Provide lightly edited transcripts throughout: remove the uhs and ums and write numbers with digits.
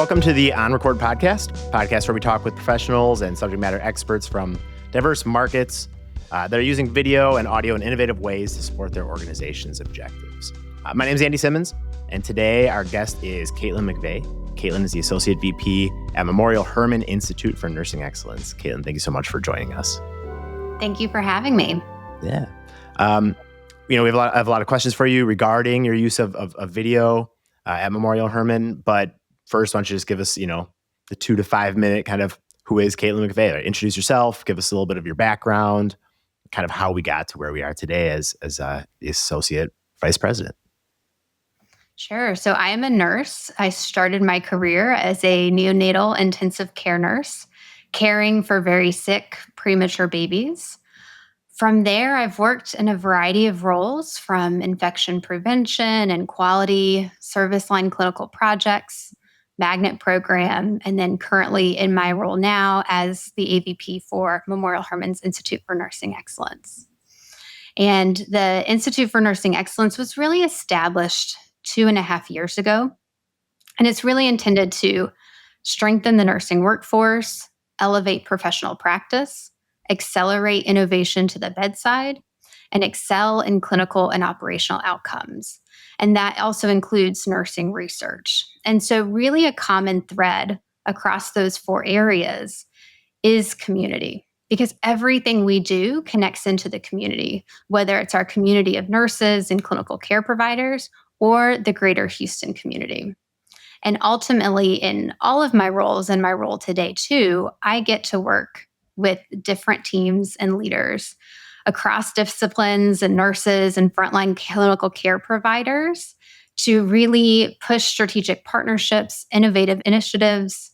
Welcome to the On Record podcast where we talk with professionals and subject matter experts from diverse markets that are using video and audio in innovative ways to support their organization's objectives. My name is Andy Simmons, and today our guest is Cailtin McVey. Cailtin is the Associate VP at Memorial Hermann Institute for Nursing Excellence. Cailtin, thank you so much for joining us. Thank you for having me. Yeah. We have a lot of questions for you regarding your use of video at Memorial Hermann, but first, why don't you just give us, the 2 to 5 minute kind of who is Cailtin McVey? Introduce yourself, give us a little bit of your background, kind of how we got to where we are today as the Associate Vice President. Sure. So I am a nurse. I started my career as a neonatal intensive care nurse, caring for very sick premature babies. From there, I've worked in a variety of roles, from infection prevention and quality, service line clinical projects, magnet program, and then currently in my role now as the AVP for Memorial Hermann's Institute for Nursing Excellence. And the Institute for Nursing Excellence was really established 2.5 years ago. And it's really intended to strengthen the nursing workforce, elevate professional practice, accelerate innovation to the bedside, and excel in clinical and operational outcomes. And that also includes nursing research. And so really a common thread across those 4 areas is community, because everything we do connects into the community, whether it's our community of nurses and clinical care providers or the greater Houston community. And ultimately, in all of my roles and my role today too, I get to work with different teams and leaders across disciplines and nurses and frontline clinical care providers to really push strategic partnerships, innovative initiatives.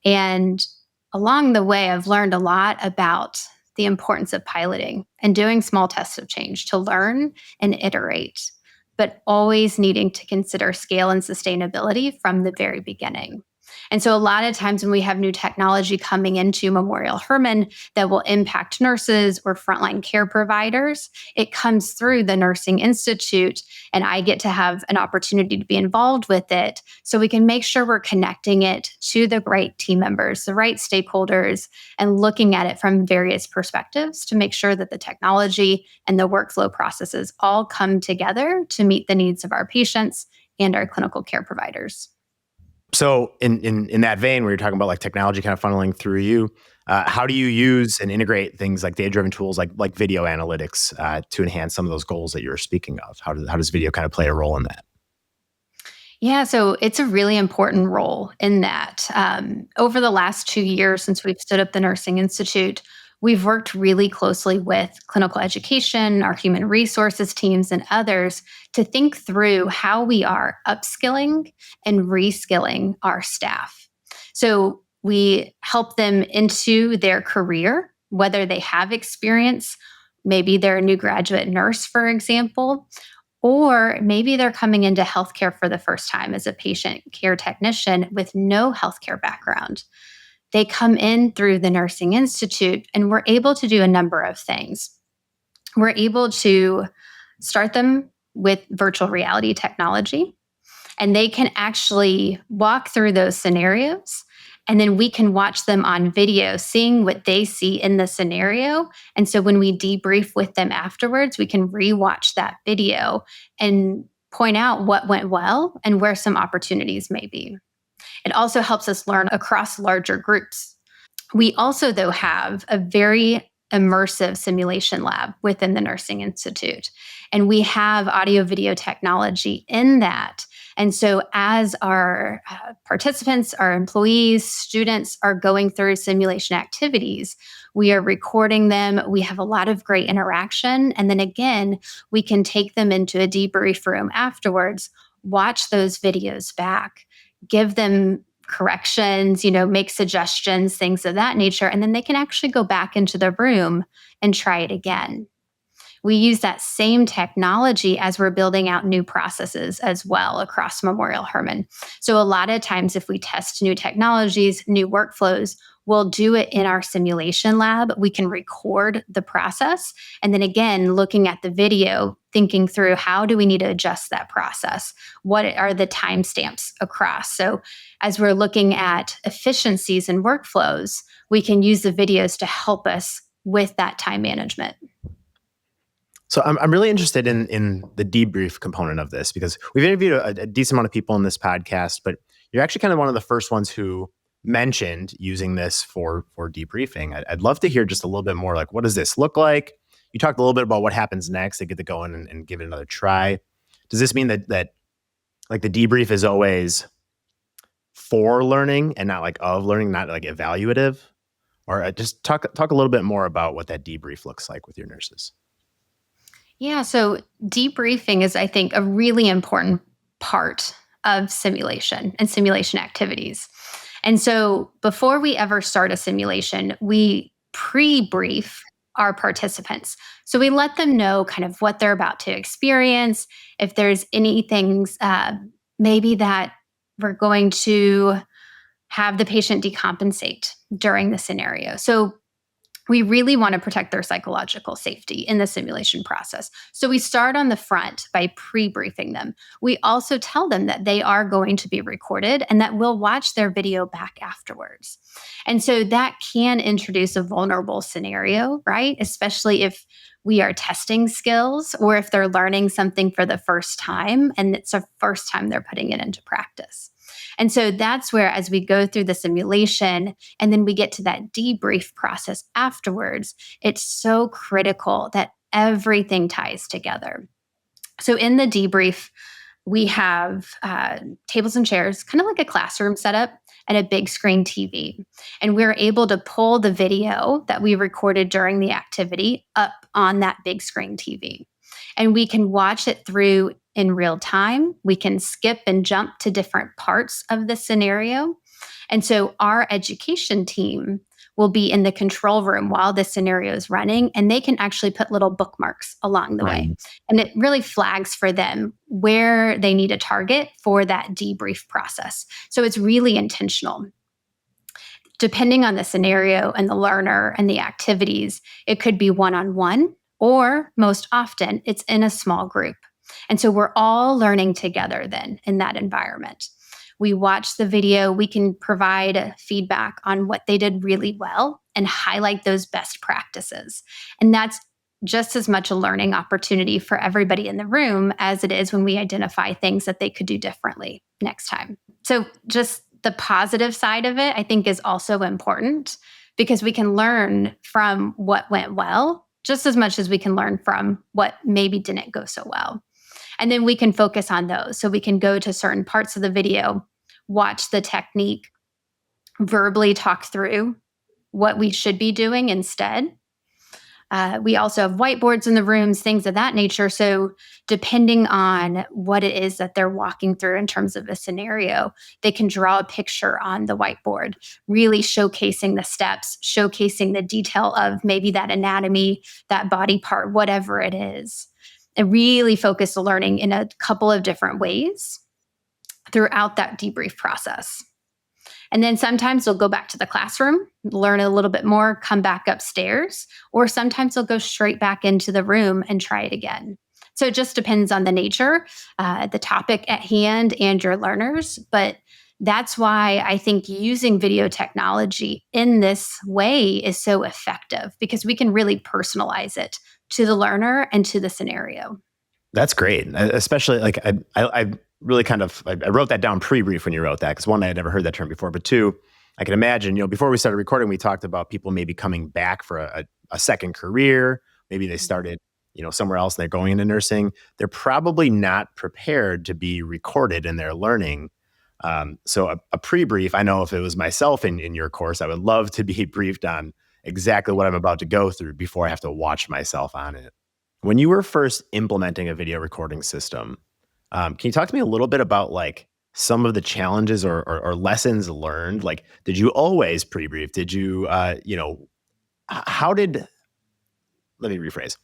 And along the way, I've learned a lot about the importance of piloting and doing small tests of change to learn and iterate, but always needing to consider scale and sustainability from the very beginning. And so a lot of times when we have new technology coming into Memorial Hermann that will impact nurses or frontline care providers, it comes through the Nursing Institute, and I get to have an opportunity to be involved with it so we can make sure we're connecting it to the right team members, the right stakeholders, and looking at it from various perspectives to make sure that the technology and the workflow processes all come together to meet the needs of our patients and our clinical care providers. So in that vein, where you're talking about like technology kind of funneling through you, how do you use and integrate things like data-driven tools like video analytics to enhance some of those goals that you're speaking of? How does video kind of play a role in that? Yeah, so it's a really important role in that. Over the last 2 years since we've stood up the Nursing Institute, we've worked really closely with clinical education, our human resources teams, and others to think through how we are upskilling and reskilling our staff. So we help them into their career, whether they have experience, maybe they're a new graduate nurse, for example, or maybe they're coming into healthcare for the first time as a patient care technician with no healthcare background. They come in through the Nursing Institute, and we're able to do a number of things. We're able to start them with virtual reality technology, and they can actually walk through those scenarios, and then we can watch them on video, seeing what they see in the scenario. And so when we debrief with them afterwards, we can rewatch that video and point out what went well and where some opportunities may be. It also helps us learn across larger groups. We also, though, have a very immersive simulation lab within the Nursing Institute, and we have audio-video technology in that. And so as our participants, our employees, students are going through simulation activities, we are recording them. We have a lot of great interaction. And then again, we can take them into a debrief room afterwards, watch those videos back, give them corrections, make suggestions, things of that nature, and then they can actually go back into the room and try it again. We use that same technology as we're building out new processes as well across Memorial Hermann. So a lot of times if we test new technologies, new workflows, we'll do it in our simulation lab. We can record the process. And then again, looking at the video, thinking through how do we need to adjust that process? What are the timestamps across? So as we're looking at efficiencies and workflows, we can use the videos to help us with that time management. So I'm really interested in the debrief component of this, because we've interviewed a decent amount of people in this podcast, but you're actually kind of one of the first ones who mentioned using this for debriefing. I'd love to hear just a little bit more, like, what does this look like? You talked a little bit about what happens next. They get to go in and give it another try. Does this mean that like the debrief is always for learning and not like of learning, not like evaluative? Or just talk a little bit more about what that debrief looks like with your nurses. Yeah, so debriefing is, I think, a really important part of simulation and simulation activities. And so before we ever start a simulation, we pre-brief our participants. So we let them know kind of what they're about to experience, if there's anything maybe that we're going to have the patient decompensate during the scenario. So we really want to protect their psychological safety in the simulation process. So we start on the front by pre-briefing them. We also tell them that they are going to be recorded and that we'll watch their video back afterwards. And so that can introduce a vulnerable scenario, right? Especially if we are testing skills or if they're learning something for the first time and it's the first time they're putting it into practice. And so that's where, as we go through the simulation and then we get to that debrief process afterwards, it's so critical that everything ties together. So in the debrief, we have tables and chairs, kind of like a classroom setup, and a big screen TV. And we're able to pull the video that we recorded during the activity up on that big screen TV. And we can watch it through in real time. We can skip and jump to different parts of the scenario. And so our education team will be in the control room while the scenario is running, and they can actually put little bookmarks along the way. And it really flags for them where they need a target for that debrief process. So it's really intentional. Depending on the scenario and the learner and the activities, it could be one-on-one, or most often it's in a small group. And so we're all learning together then in that environment. We watch the video, we can provide feedback on what they did really well and highlight those best practices. And that's just as much a learning opportunity for everybody in the room as it is when we identify things that they could do differently next time. So just the positive side of it, I think, is also important because we can learn from what went well just as much as we can learn from what maybe didn't go so well. And then we can focus on those. So we can go to certain parts of the video, watch the technique, verbally talk through what we should be doing instead. We also have whiteboards in the rooms, things of that nature. So depending on what it is that they're walking through in terms of a scenario, they can draw a picture on the whiteboard, really showcasing the steps, showcasing the detail of maybe that anatomy, that body part, whatever it is. And really focus the learning in a couple of different ways throughout that debrief process. And then sometimes they'll go back to the classroom, learn a little bit more, come back upstairs, or sometimes they'll go straight back into the room and try it again. So it just depends on the nature, the topic at hand, and your learners. But that's why I think using video technology in this way is so effective, because we can really personalize it to the learner and to the scenario. That's great. Especially like I really kind of, I wrote that down pre-brief when you wrote that, because one, I had never heard that term before, but two, I can imagine, before we started recording, we talked about people maybe coming back for a second career. Maybe they started, somewhere else and they're going into nursing. They're probably not prepared to be recorded in their learning. So a pre-brief, I know if it was myself in your course, I would love to be briefed on exactly what I'm about to go through before I have to watch myself on it. When you were first implementing a video recording system, can you talk to me a little bit about like some of the challenges or lessons learned? Like, did you always pre-brief? Did you, let me rephrase.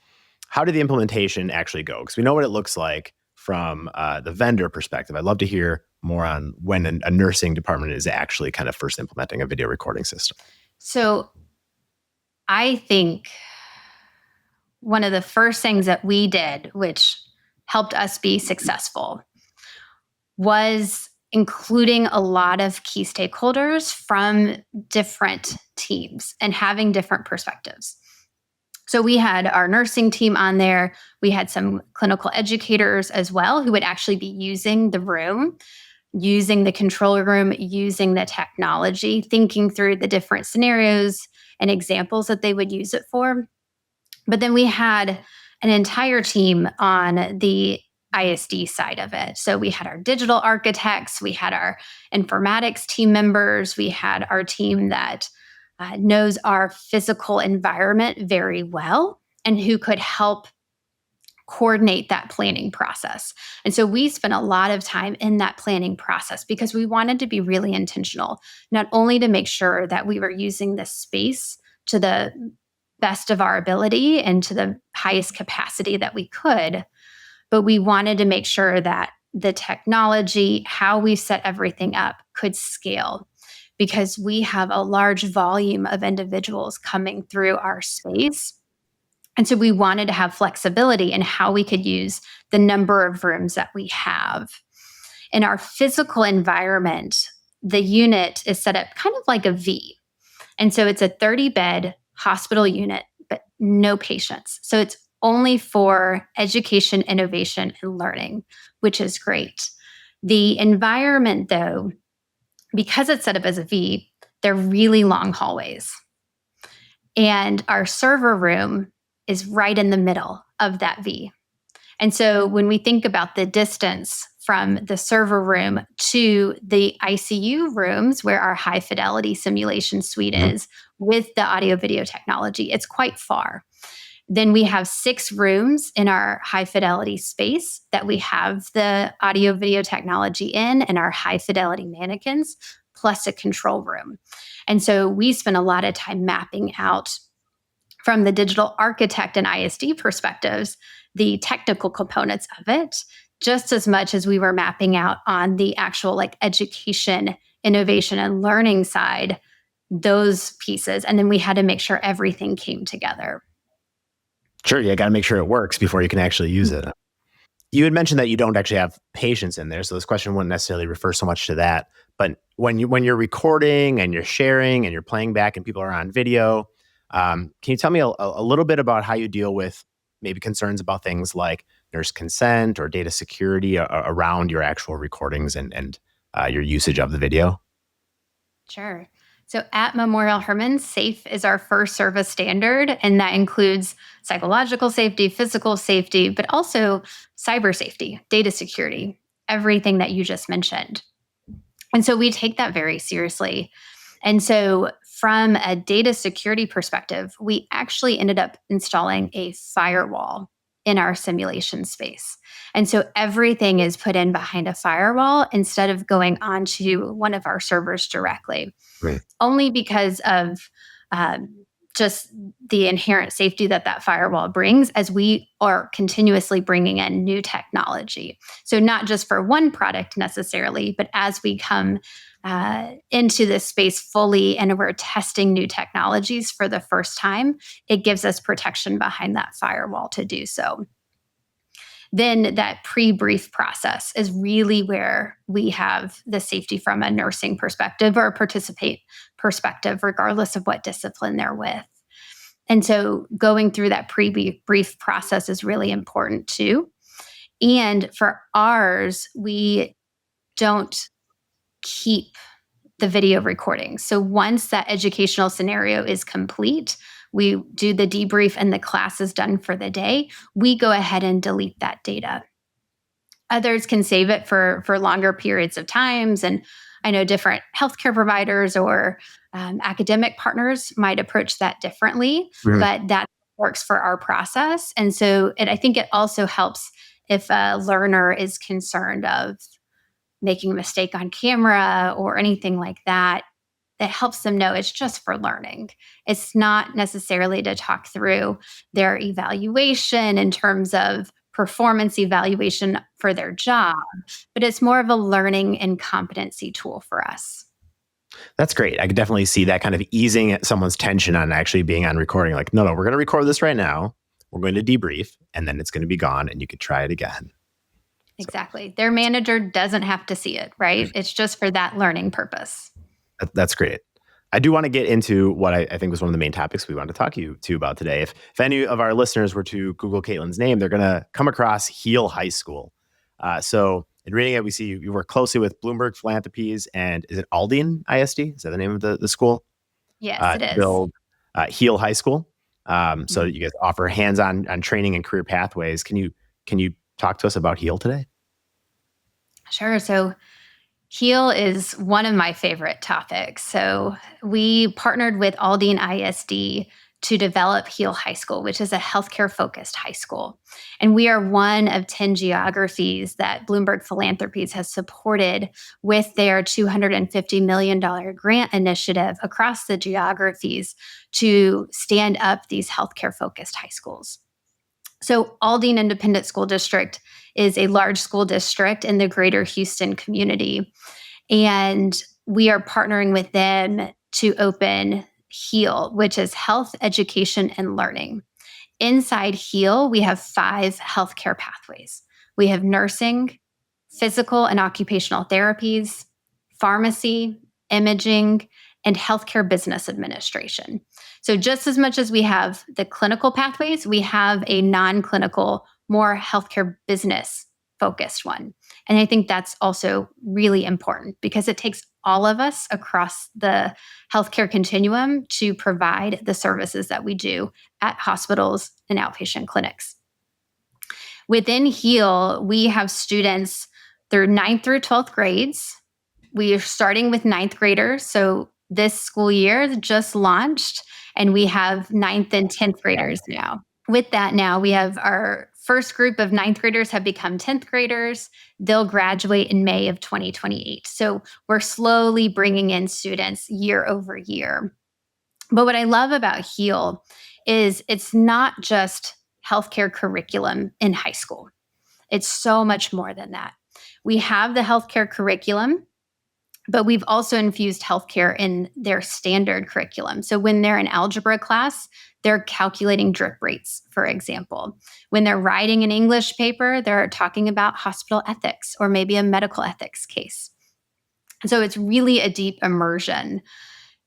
How did the implementation actually go? Because we know what it looks like from the vendor perspective. I'd love to hear more on when a nursing department is actually kind of first implementing a video recording system. So I think one of the first things that we did, which helped us be successful, was including a lot of key stakeholders from different teams and having different perspectives. So we had our nursing team on there. We had some clinical educators as well who would actually be using the room, using the control room, using the technology, thinking through the different scenarios and examples that they would use it for. But then we had an entire team on the ISD side of it. So we had our digital architects, we had our informatics team members, we had our team that knows our physical environment very well and who could help coordinate that planning process. And so we spent a lot of time in that planning process because we wanted to be really intentional, not only to make sure that we were using the space to the best of our ability and to the highest capacity that we could, but we wanted to make sure that the technology, how we set everything up, could scale because we have a large volume of individuals coming through our space. And so we wanted to have flexibility in how we could use the number of rooms that we have. In our physical environment, the unit is set up kind of like a V. And so it's a 30-bed hospital unit, but no patients. So it's only for education, innovation, and learning, which is great. The environment, though, because it's set up as a V, they're really long hallways. And our server room is right in the middle of that V. And so when we think about the distance from the server room to the ICU rooms where our high fidelity simulation suite is with the audio video technology, it's quite far. Then we have 6 rooms in our high fidelity space that we have the audio video technology in and our high fidelity mannequins, plus a control room. And so we spent a lot of time mapping out from the digital architect and ISD perspectives, the technical components of it, just as much as we were mapping out on the actual education, innovation, and learning side, those pieces. And then we had to make sure everything came together. Sure, you got to make sure it works before you can actually use it. You had mentioned that you don't actually have patients in there, so this question wouldn't necessarily refer so much to that. But when you're recording and you're sharing and you're playing back and people are on video, can you tell me a little bit about how you deal with maybe concerns about things like nurse consent or data security around your actual recordings and your usage of the video? Sure. So at Memorial Hermann, SAFE is our first service standard, and that includes psychological safety, physical safety, but also cyber safety, data security, everything that you just mentioned. And so we take that very seriously. And so from a data security perspective, we actually ended up installing a firewall in our simulation space. And so everything is put in behind a firewall instead of going onto one of our servers directly. Right. Only because of just the inherent safety that firewall brings as we are continuously bringing in new technology. So not just for one product necessarily, but as we come into this space fully and we're testing new technologies for the first time, it gives us protection behind that firewall to do so. Then that pre-brief process is really where we have the safety from a nursing perspective or a participate perspective, regardless of what discipline they're with. And so going through that pre-brief process is really important too. And for ours, we don't keep the video recording. So once that educational scenario is complete, we do the debrief and the class is done for the day, we go ahead and delete that data. Others can save it for longer periods of times. And I know different healthcare providers or academic partners might approach that differently, but that works for our process. And so I think it also helps if a learner is concerned of making a mistake on camera or anything like that. That helps them know it's just for learning. It's not necessarily to talk through their evaluation in terms of performance evaluation for their job, but it's more of a learning and competency tool for us. That's great. I could definitely see that kind of easing someone's tension on actually being on recording. Like, no, we're going to record this right now. We're going to debrief, and then it's going to be gone, and you could try it again. Exactly. Their manager doesn't have to see it, right? It's just for that learning purpose. That's great. I do want to get into what I think was one of the main topics we wanted to talk to you about today. If any of our listeners were to Google Caitlin's name, they're going to come across Heal High School. So in reading it, we see you work closely with Bloomberg Philanthropies and is it Aldine ISD? Is that the name of the school? Yes, it is. Build Heal High School. So you guys offer hands-on training and career pathways. Can you talk to us about Heal today? Sure. So Heal is one of my favorite topics. So we partnered with Aldine ISD to develop Heal High School, which is a healthcare-focused high school. And we are one of 10 geographies that Bloomberg Philanthropies has supported with their $250 million grant initiative across the geographies to stand up these healthcare-focused high schools. So Aldine Independent School District is a large school district in the greater Houston community. And we are partnering with them to open HEAL, which is Health, Education, and Learning. Inside HEAL, we have 5 healthcare pathways. We have nursing, physical and occupational therapies, pharmacy, imaging, and healthcare business administration. So just as much as we have the clinical pathways, we have a non-clinical, more healthcare business focused one. And I think that's also really important because it takes all of us across the healthcare continuum to provide the services that we do at hospitals and outpatient clinics. Within HEAL, we have students through 9th through 12th grades. We are starting with 9th graders. So this school year just launched, and we have 9th and 10th graders now. With that now, we have our first group of 9th graders have become 10th graders. They'll graduate in May of 2028. So we're slowly bringing in students year over year. But what I love about HEAL is it's not just healthcare curriculum in high school. It's so much more than that. We have the healthcare curriculum, but we've also infused healthcare in their standard curriculum. So when they're in algebra class, they're calculating drip rates, for example. When they're writing an English paper, they're talking about hospital ethics or maybe a medical ethics case. So it's really a deep immersion.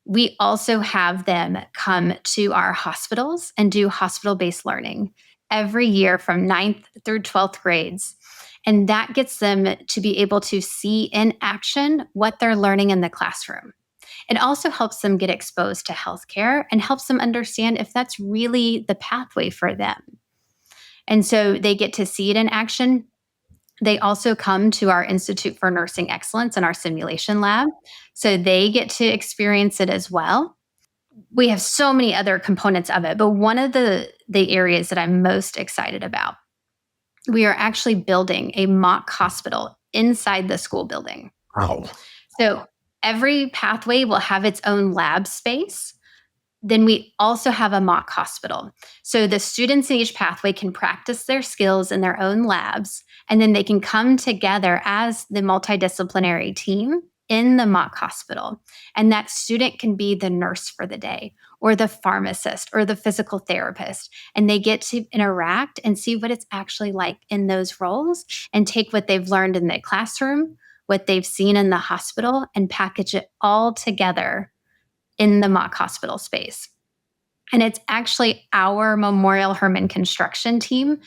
We also have them come to our hospitals and do hospital-based learning every year from 9th through 12th grades. And that gets them to be able to see in action what they're learning in the classroom. It also helps them get exposed to healthcare and helps them understand if that's really the pathway for them. And so they get to see it in action. They also come to our Institute for Nursing Excellence and our simulation lab. So they get to experience it as well. We have so many other components of it, but one of the areas that I'm most excited about, we are actually building a mock hospital inside the school building. Oh. So every pathway will have its own lab space. Then we also have a mock hospital. So the students in each pathway can practice their skills in their own labs, and then they can come together as the multidisciplinary team in the mock hospital. And that student can be the nurse for the day, or the pharmacist, or the physical therapist. And they get to interact and see what it's actually like in those roles and take what they've learned in the classroom, what they've seen in the hospital, and package it all together in the mock hospital space. And it's actually our Memorial Hermann construction team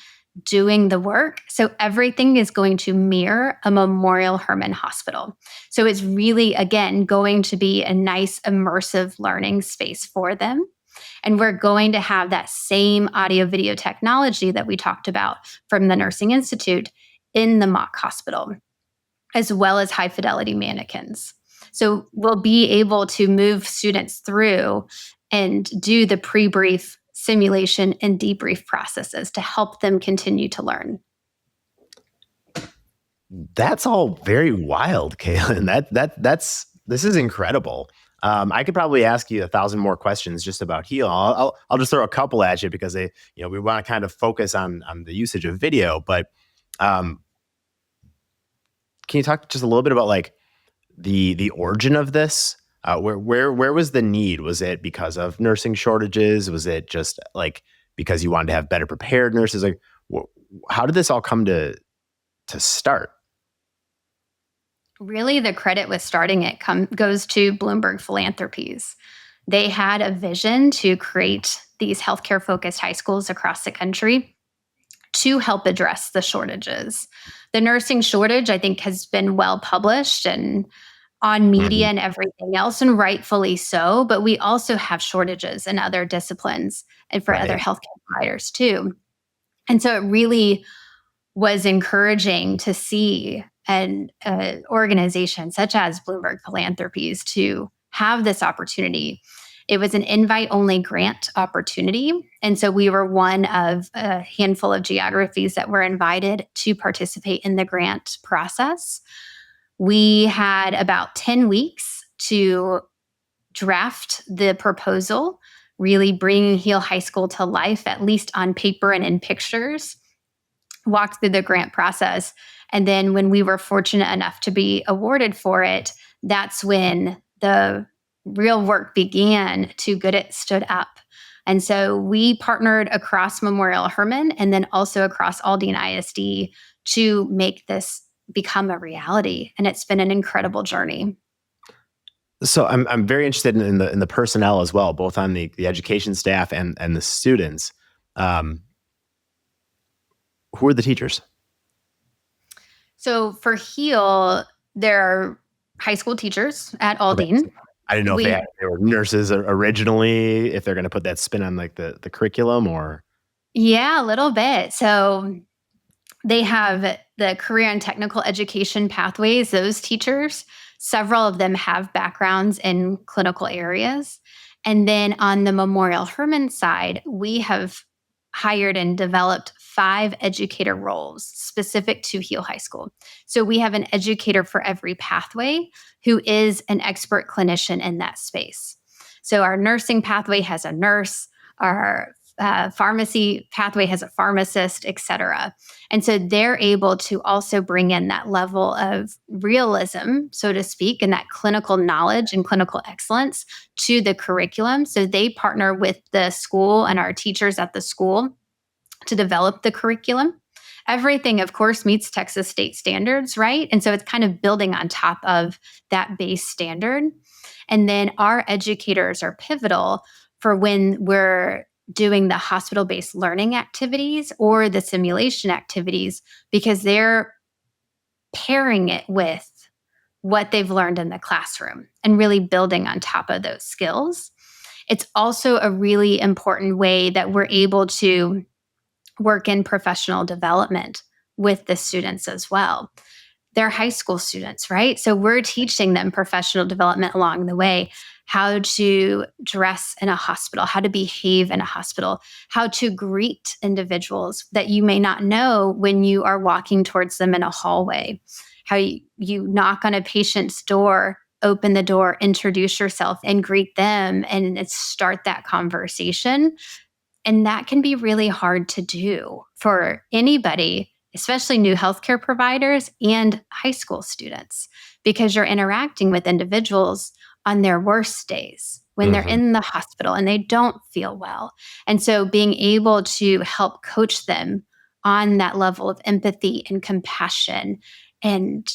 doing the work. So everything is going to mirror a Memorial Hermann hospital. So it's really, again, going to be a nice immersive learning space for them. And we're going to have that same audio video technology that we talked about from the Nursing Institute in the mock hospital, as well as high fidelity mannequins. So we'll be able to move students through and do the pre-brief simulation and debrief processes to help them continue to learn. That's all very wild, Cailin. This is incredible. I could probably ask you 1,000 more questions just about HEAL. I'll just throw a couple at you because we want to kind of focus on the usage of video. But can you talk just a little bit about like the origin of this? Where was the need? Was it because of nursing shortages? Was it just like because you wanted to have better prepared nurses? Like, how did this all come to start? Really, the credit with starting it goes to Bloomberg Philanthropies. They had a vision to create these healthcare focused high schools across the country to help address the shortages. The nursing shortage, I think, has been well published and on media and everything else, and rightfully so. But we also have shortages in other disciplines and for other Right. healthcare providers too. And so it really was encouraging to see an organization such as Bloomberg Philanthropies to have this opportunity. It was an invite only grant opportunity. And so we were one of a handful of geographies that were invited to participate in the grant process. We had about 10 weeks to draft the proposal, really bringing Heal High School to life, at least on paper and in pictures, walked through the grant process. And then when we were fortunate enough to be awarded for it, that's when the real work began to get it stood up. And so we partnered across Memorial Hermann and then also across Aldine ISD to make this become a reality. And it's been an incredible journey. So I'm very interested in the personnel as well, both on the education staff and the students. Who are the teachers? So for Heal, there are high school teachers at Aldine. Okay. I didn't know if they were nurses originally, if they're going to put that spin on like the curriculum or. Yeah, a little bit. So they have the career and technical education pathways, those teachers, several of them have backgrounds in clinical areas. And then on the Memorial Hermann side, we have hired and developed 5 educator roles specific to Heal High School. So we have an educator for every pathway who is an expert clinician in that space. So our nursing pathway has a nurse, our pharmacy pathway has a pharmacist, et cetera. And so they're able to also bring in that level of realism, so to speak, and that clinical knowledge and clinical excellence to the curriculum. So they partner with the school and our teachers at the school to develop the curriculum. Everything, of course, meets Texas state standards, right? And so it's kind of building on top of that base standard. And then our educators are pivotal for when we're doing the hospital-based learning activities or the simulation activities, because they're pairing it with what they've learned in the classroom and really building on top of those skills. It's also a really important way that we're able to work in professional development with the students as well. They're high school students, right? So we're teaching them professional development along the way, how to dress in a hospital, how to behave in a hospital, how to greet individuals that you may not know when you are walking towards them in a hallway, how you knock on a patient's door, open the door, introduce yourself and greet them and start that conversation. And that can be really hard to do for anybody, especially new healthcare providers and high school students, because you're interacting with individuals on their worst days when they're in the hospital and they don't feel well. And so being able to help coach them on that level of empathy and compassion and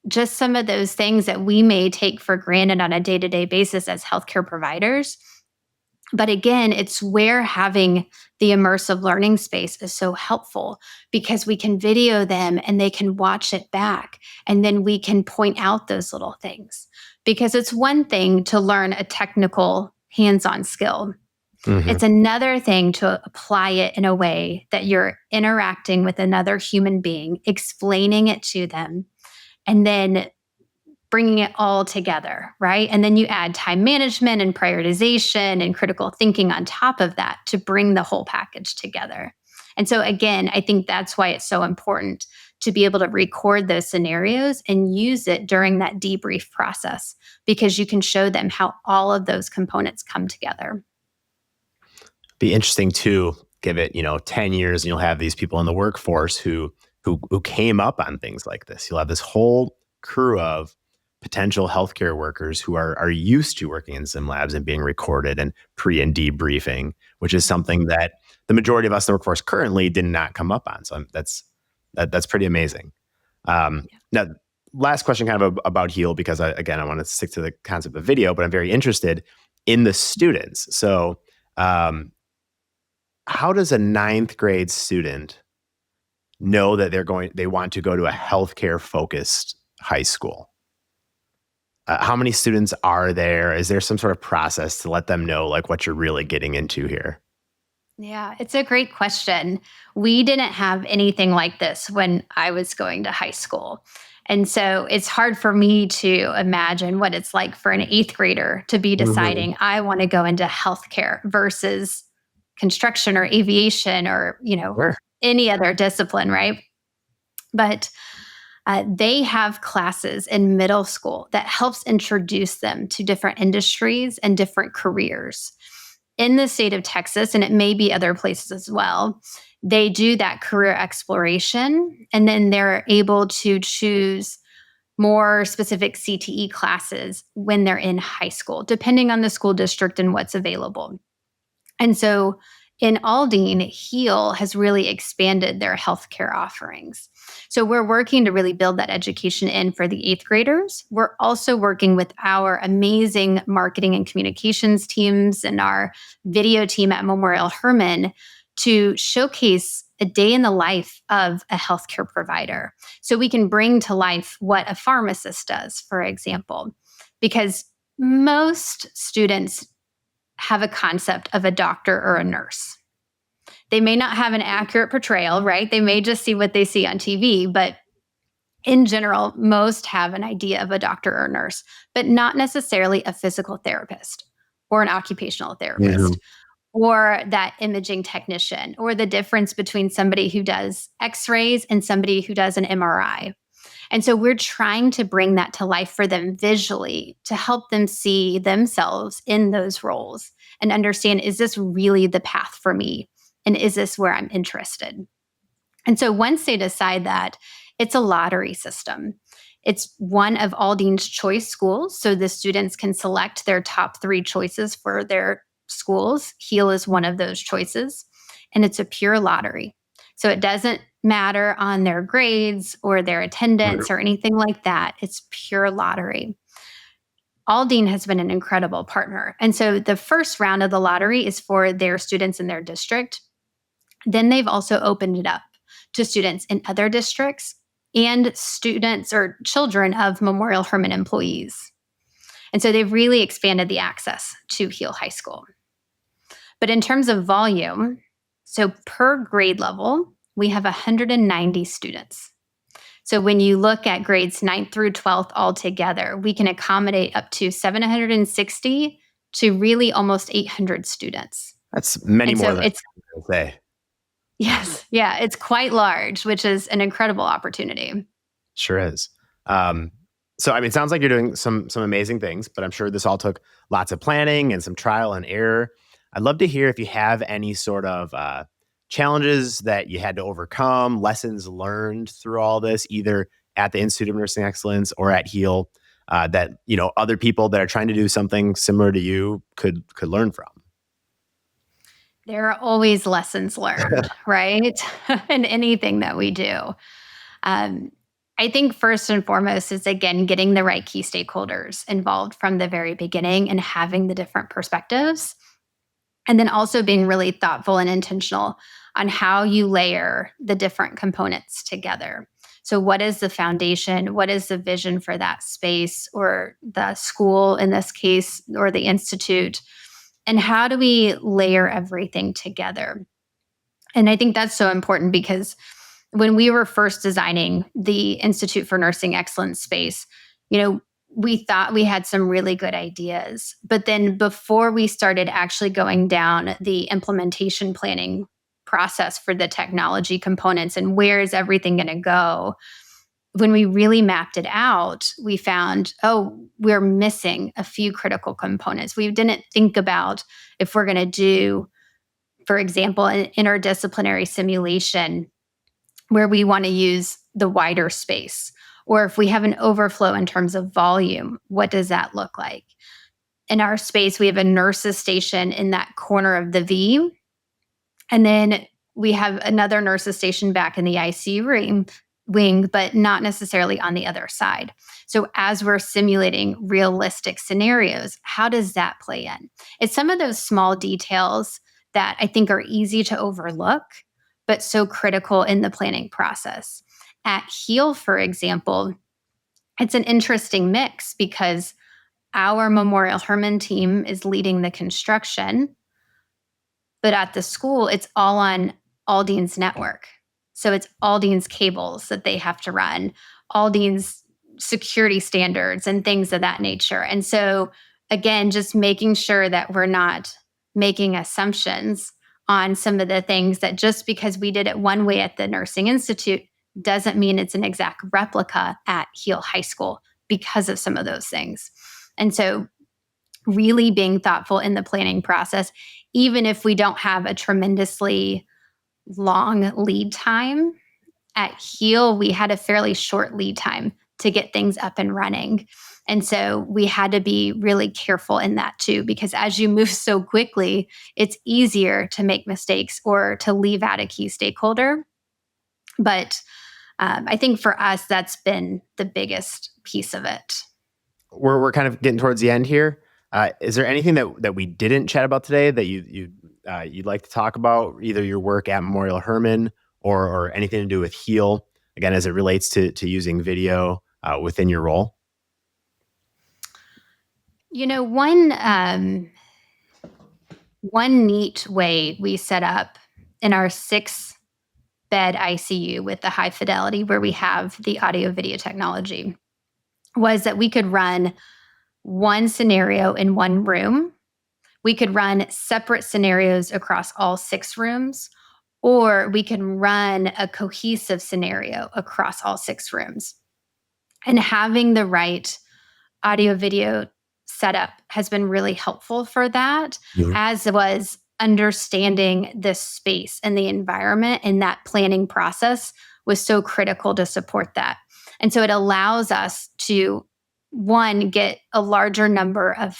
just some of those things that we may take for granted on a day-to-day basis as healthcare providers. But again, it's where having the immersive learning space is so helpful, because we can video them and they can watch it back. And then we can point out those little things, because it's one thing to learn a technical hands-on skill. It's another thing to apply it in a way that you're interacting with another human being, explaining it to them, and then bringing it all together, right? And then you add time management and prioritization and critical thinking on top of that to bring the whole package together. And so again, I think that's why it's so important to be able to record those scenarios and use it during that debrief process, because you can show them how all of those components come together. Be interesting to give it, 10 years and you'll have these people in the workforce who came up on things like this. You'll have this whole crew of potential healthcare workers who are used to working in sim labs and being recorded and pre and debriefing, which is something that the majority of us in the workforce currently did not come up on. So that's pretty amazing. Now, last question kind of about Heal, because I want to stick to the concept of video, but I'm very interested in the students. So how does a ninth grade student know that they want to go to a healthcare focused high school? How many students are there? Is there some sort of process to let them know like what you're really getting into here? Yeah, it's a great question. We didn't have anything like this when I was going to high school. And so it's hard for me to imagine what it's like for an eighth grader to be Mhm. deciding, I want to go into healthcare versus construction or aviation or, Sure. any other discipline, right? But they have classes in middle school that helps introduce them to different industries and different careers. In the state of Texas, and it may be other places as well, they do that career exploration and then they're able to choose more specific CTE classes when they're in high school, depending on the school district and what's available. And so in Aldine, Heal has really expanded their healthcare offerings. So we're working to really build that education in for the eighth graders. We're also working with our amazing marketing and communications teams and our video team at Memorial Hermann to showcase a day in the life of a healthcare provider. So we can bring to life what a pharmacist does, for example, because most students have a concept of a doctor or a nurse. They may not have an accurate portrayal, right? They may just see what they see on TV, but in general, most have an idea of a doctor or nurse, but not necessarily a physical therapist or an occupational Yeah. therapist or that imaging technician or the difference between somebody who does x-rays and somebody who does an MRI. And so we're trying to bring that to life for them visually to help them see themselves in those roles and understand, is this really the path for me? And is this where I'm interested? And so once they decide that, it's a lottery system. It's one of Aldine's choice schools. So the students can select their top 3 choices for their schools. Heal is one of those choices. And it's a pure lottery. So it doesn't matter on their grades or their Right. attendance or anything like that. It's pure lottery. Aldine has been an incredible partner. And so the first round of the lottery is for their students in their district. Then they've also opened it up to students in other districts and students or children of Memorial Hermann employees. And so they've really expanded the access to Heal High School. But in terms of volume, so per grade level, we have 190 students. So when you look at grades 9th through 12th all together, we can accommodate up to 760 to really almost 800 students. That's many And more so than it's, I was gonna say. yes, yeah, it's quite large, which is an incredible opportunity. Sure is. So I mean, it sounds like you're doing some amazing things, but I'm sure this all took lots of planning and some trial and error. I'd love to hear if you have any sort of challenges that you had to overcome, lessons learned through all this, either at the Institute of Nursing Excellence or at Heal, that other people that are trying to do something similar to you could learn from. There are always lessons learned, right? In anything that we do. Um, I think first and foremost is again getting the right key stakeholders involved from the very beginning and having the different perspectives. And then also being really thoughtful and intentional on how you layer the different components together. So, what is the foundation? What is the vision for that space or the school in this case, or the institute? And how do we layer everything together? And I think that's so important because when we were first designing the Institute for Nursing Excellence space, we thought we had some really good ideas. But then before we started actually going down the implementation planning process for the technology components and where is everything going to go, when we really mapped it out, we found, we're missing a few critical components. We didn't think about if we're going to do, for example, an interdisciplinary simulation where we want to use the wider space, Or if we have an overflow in terms of volume, what does that look like? In our space, we have a nurse's station in that corner of the V. And then we have another nurse's station back in the ICU wing, but not necessarily on the other side. So as we're simulating realistic scenarios, how does that play in? It's some of those small details that I think are easy to overlook, but so critical in the planning process. At Heal, for example, it's an interesting mix because our Memorial Hermann team is leading the construction, but at the school, it's all on Aldine's network. So it's Aldine's cables that they have to run, Aldine's security standards and things of that nature. And so, again, just making sure that we're not making assumptions on some of the things that just because we did it one way at the Nursing Institute doesn't mean it's an exact replica at Heal High School because of some of those things. And so, really being thoughtful in the planning process, even if we don't have a tremendously long lead time. At Heal, we had a fairly short lead time to get things up and running. And so we had to be really careful in that too, because as you move so quickly, it's easier to make mistakes or to leave out a key stakeholder. But I think for us, that's been the biggest piece of it. We're kind of getting towards the end here. Is there anything that we didn't chat about today that you'd like to talk about, either your work at Memorial Hermann or anything to do with Heal, again, as it relates to using video within your role? One neat way we set up in our 6-bed ICU with the high fidelity where we have the audio video technology was that we could run one scenario in one room. We could run separate scenarios across all 6 rooms, or we can run a cohesive scenario across all 6 rooms. And having the right audio video setup has been really helpful for that, as was understanding the space and the environment, and that planning process was so critical to support that. And so it allows us to, one, get a larger number of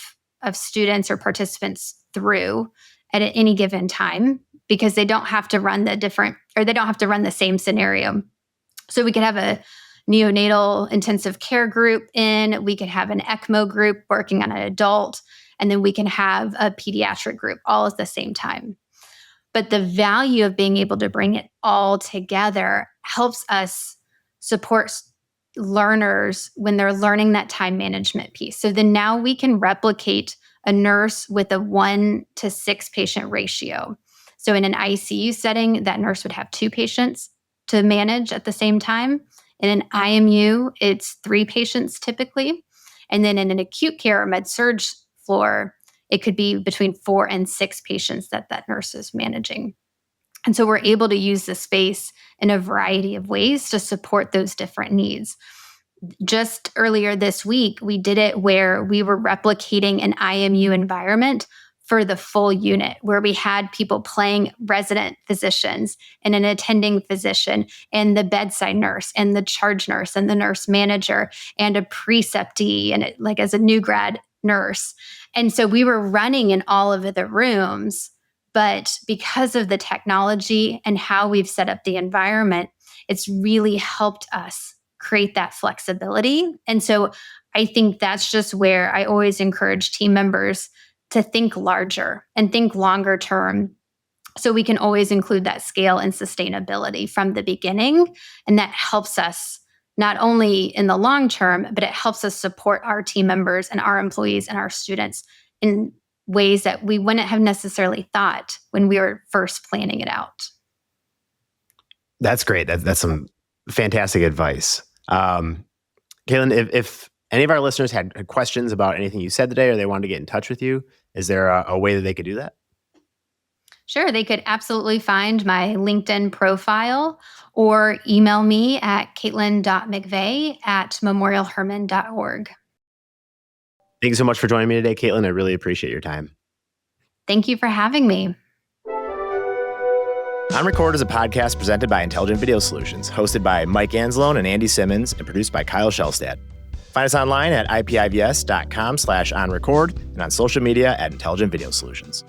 students or participants through at any given time, because they don't have to run the same scenario. So we could have a neonatal intensive care group in, we could have an ECMO group working on an adult, and then we can have a pediatric group all at the same time. But the value of being able to bring it all together helps us support learners when they're learning that time management piece. So then now we can replicate a nurse with a 1 to 6 patient ratio. So in an ICU setting, that nurse would have 2 patients to manage at the same time. In an IMU, it's 3 patients typically. And then in an acute care or med-surg floor, it could be between 4 and 6 patients that nurse is managing. And so we're able to use the space in a variety of ways to support those different needs. Just earlier this week, we did it where we were replicating an IMU environment for the full unit, where we had people playing resident physicians and an attending physician and the bedside nurse and the charge nurse and the nurse manager and a preceptee and like as a new grad nurse. And so we were running in all of the rooms, but because of the technology and how we've set up the environment, it's really helped us create that flexibility. And so I think that's just where I always encourage team members to think larger and think longer term, so we can always include that scale and sustainability from the beginning. And that helps us not only in the long term, but it helps us support our team members and our employees and our students in ways that we wouldn't have necessarily thought when we were first planning it out. That's great. That's some fantastic advice. Cailtin, if any of our listeners had questions about anything you said today, or they wanted to get in touch with you, is there a way that they could do that? Sure. They could absolutely find my LinkedIn profile or email me at caitlin.mcvey@memorialhermann.org. Thank you so much for joining me today, Cailtin. I really appreciate your time. Thank you for having me. On Record is a podcast presented by Intelligent Video Solutions, hosted by Mike Anzalone and Andy Simmons, and produced by Kyle Shellstad. Find us online at ipivs.com/onrecord and on social media at Intelligent Video Solutions.